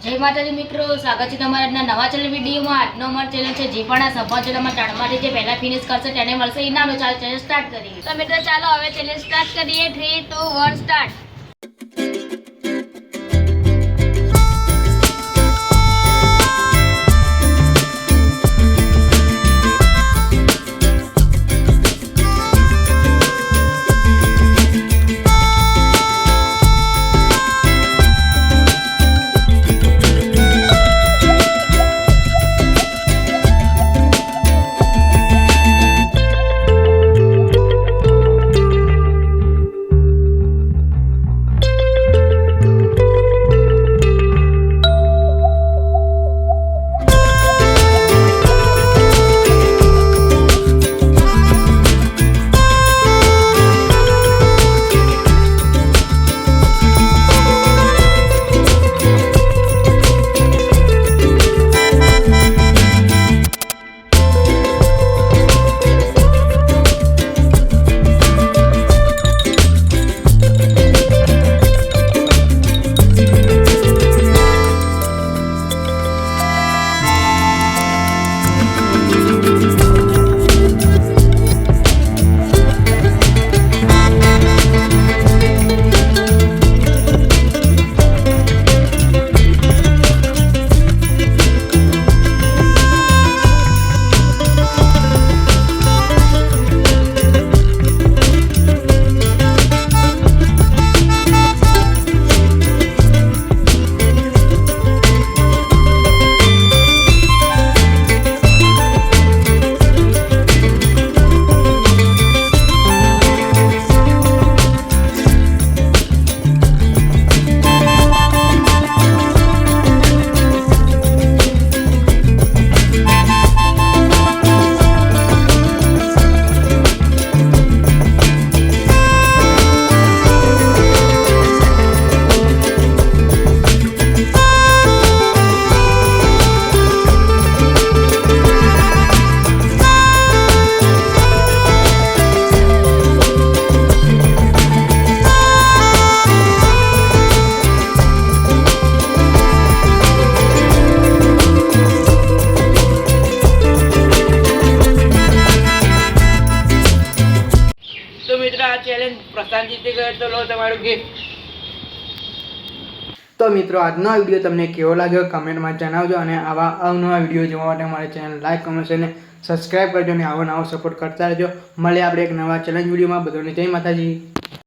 જય માતાજી મિત્રો, સ્વાગત છે તમારા આજના નવા ચેનલ વિડીયોમાં। આજનો અમારો ચેનલ છે જે પણ આ સફરજનમાં તળમાંથી જે પહેલા ફિનિશ કરશે તેને મળશે ઇનામ। ચાલો ચેનલ સ્ટાર્ટ કરીએ। તો મિત્રો ચાલો હવે ચેનલ સ્ટાર્ટ કરીએ। 3, 2, 1 સ્ટાર્ટ। તો મિત્રો આ ચેલેન્જ પ્રશાંત જીતી ગયો તો લો તમારું ગિફ્ટ। તો મિત્રો આજનો વિડીયો તમને કેવો લાગ્યો કમેન્ટમાં જણાવજો અને આવા અવનવા વિડીયો જોવા માટે અમારી ચેનલ લાઈક કમેન્ટ અને સબસ્ક્રાઈબ કરજો અને આવો નવો સપોર્ટ કરતા રહેજો। મળીએ આપણે એક નવા ચેલેન્જ વિડીયોમાં। બધાને જય માતાજી।